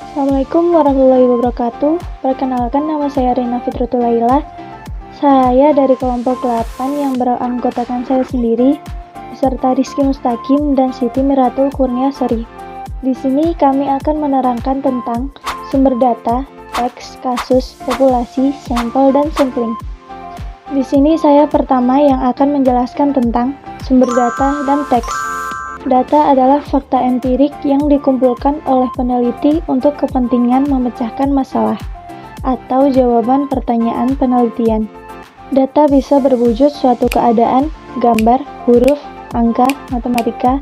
Assalamualaikum warahmatullahi wabarakatuh. Perkenalkan, nama saya Rina Fitratul Laila. Saya dari kelompok 8 yang beranggotakan saya sendiri, beserta Rizky Mustaqim dan Siti Miratul Kurniasari. Di sini kami akan menerangkan tentang sumber data, teks, kasus, populasi, sampel, dan sampling. Di sini saya pertama yang akan menjelaskan tentang sumber data dan teks. Data adalah fakta empirik yang dikumpulkan oleh peneliti untuk kepentingan memecahkan masalah atau jawaban pertanyaan penelitian. Data bisa berwujud suatu keadaan, gambar, huruf, angka, matematika,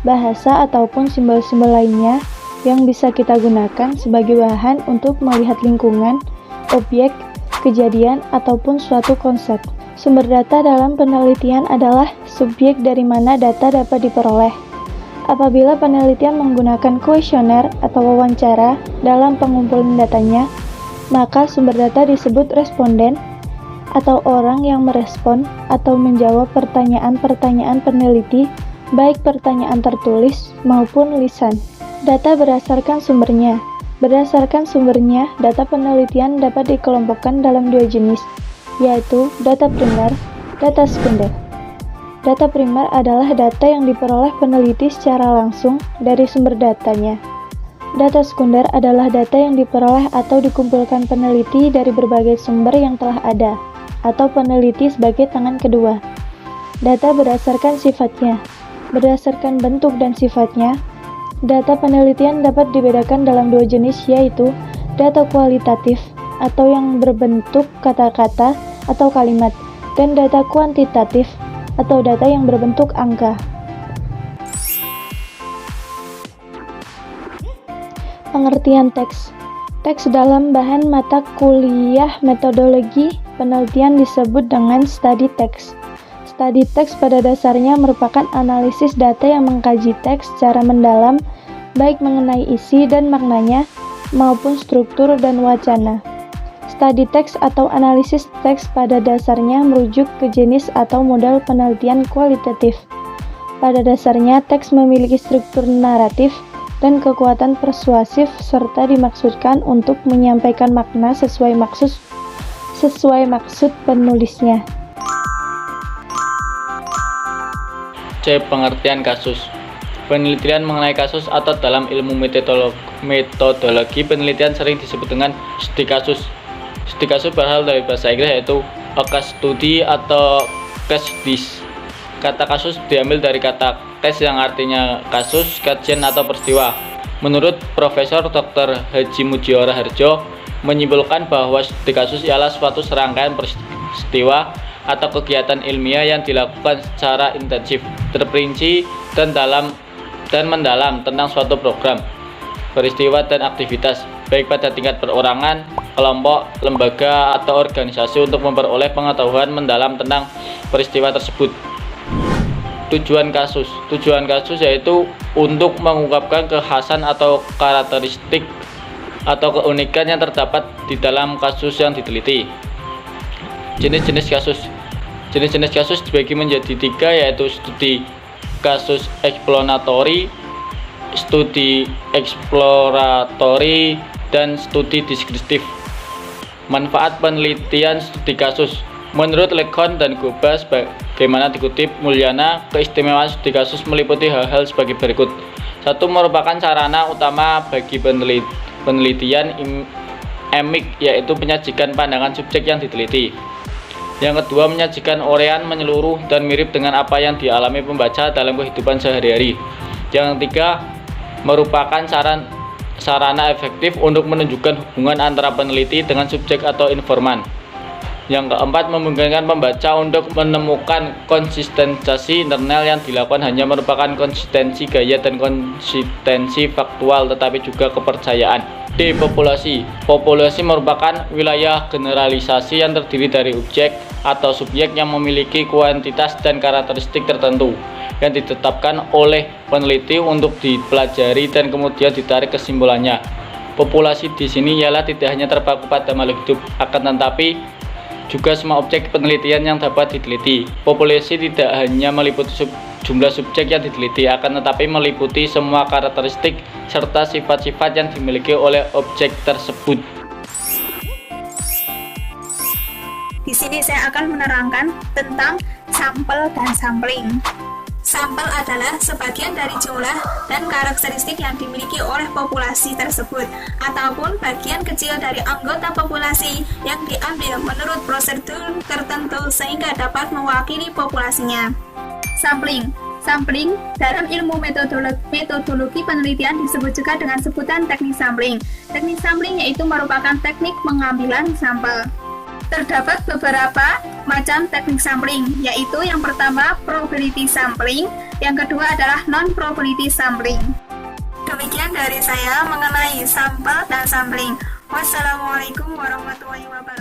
bahasa, ataupun simbol-simbol lainnya yang bisa kita gunakan sebagai bahan untuk melihat lingkungan, objek, kejadian, ataupun suatu konsep. Sumber data dalam penelitian adalah subjek dari mana data dapat diperoleh. Apabila penelitian menggunakan kuesioner atau wawancara dalam pengumpulan datanya, maka sumber data disebut responden atau orang yang merespon atau menjawab pertanyaan-pertanyaan peneliti, baik pertanyaan tertulis maupun lisan. Data berdasarkan sumbernya. Berdasarkan sumbernya, data penelitian dapat dikelompokkan dalam dua jenis, yaitu data primer, data sekunder. Data primer adalah data yang diperoleh peneliti secara langsung dari sumber datanya. Data sekunder adalah data yang diperoleh atau dikumpulkan peneliti dari berbagai sumber yang telah ada, atau peneliti sebagai tangan kedua. Data berdasarkan sifatnya. Berdasarkan bentuk dan sifatnya, data penelitian dapat dibedakan dalam dua jenis, yaitu data kualitatif atau yang berbentuk kata-kata atau kalimat, dan data kuantitatif atau data yang berbentuk angka. Pengertian teks. Teks dalam bahan mata kuliah metodologi penelitian disebut dengan study text. Study text pada dasarnya merupakan analisis data yang mengkaji teks secara mendalam, baik mengenai isi dan maknanya, maupun struktur dan wacana. Study text atau analisis teks pada dasarnya merujuk ke jenis atau model penelitian kualitatif. Pada dasarnya, teks memiliki struktur naratif dan kekuatan persuasif serta dimaksudkan untuk menyampaikan makna sesuai maksud penulisnya. C. Pengertian kasus. Penelitian mengenai kasus atau dalam ilmu metodologi penelitian sering disebut dengan studi kasus. Studi kasus berasal dari bahasa Inggris, yaitu a case study atau case studies. Kata kasus diambil dari kata case yang artinya kasus, kajian, atau peristiwa. Menurut Profesor Dr. Haji Mujiora Harjo, menyimpulkan bahwa studi kasus ialah suatu serangkaian peristiwa atau kegiatan ilmiah yang dilakukan secara intensif, terperinci, dan mendalam tentang suatu program, peristiwa, dan aktivitas, baik pada tingkat perorangan, kelompok, lembaga, atau organisasi untuk memperoleh pengetahuan mendalam tentang peristiwa tersebut. Tujuan kasus. Tujuan kasus yaitu untuk mengungkapkan kekhasan atau karakteristik atau keunikan yang terdapat di dalam kasus yang diteliti. Jenis-jenis kasus. Jenis-jenis kasus dibagi menjadi 3, yaitu studi kasus eksploratory, studi eksploratory, dan studi deskriptif. Manfaat penelitian studi kasus. Menurut Lekhon dan Gobas, bagaimana dikutip Mulyana, keistimewaan studi kasus meliputi hal-hal sebagai berikut. 1. Merupakan sarana utama bagi penelitian emik, yaitu menyajikan pandangan subjek yang diteliti. Yang kedua, menyajikan uraian menyeluruh dan mirip dengan apa yang dialami pembaca dalam kehidupan sehari-hari. Yang ketiga, merupakan sarana efektif untuk menunjukkan hubungan antara peneliti dengan subjek atau informan. Yang keempat, memungkinkan pembaca untuk menemukan konsistensi internal yang dilakukan hanya merupakan konsistensi gaya dan konsistensi faktual, tetapi juga kepercayaan. D. Populasi. Populasi merupakan wilayah generalisasi yang terdiri dari objek atau subjek yang memiliki kuantitas dan karakteristik tertentu yang ditetapkan oleh peneliti untuk dipelajari dan kemudian ditarik kesimpulannya. Populasi di sini ialah tidak hanya terpaku pada makhluk hidup, akan tetapi juga semua objek penelitian yang dapat diteliti. Populasi tidak hanya meliputi jumlah subjek yang diteliti, akan tetapi meliputi semua karakteristik serta sifat-sifat yang dimiliki oleh objek tersebut. Di sini saya akan menerangkan tentang sampel dan sampling. Sampel adalah sebagian dari jumlah dan karakteristik yang dimiliki oleh populasi tersebut, ataupun bagian kecil dari anggota populasi yang diambil menurut prosedur tertentu sehingga dapat mewakili populasinya. Sampling. Sampling dalam ilmu metodologi penelitian disebut juga dengan sebutan teknik sampling. Teknik sampling yaitu merupakan teknik pengambilan sampel. Terdapat beberapa macam teknik sampling, yaitu yang pertama probability sampling, yang kedua adalah non-probability sampling. Demikian dari saya mengenai sampel dan sampling. Wassalamualaikum warahmatullahi wabarakatuh.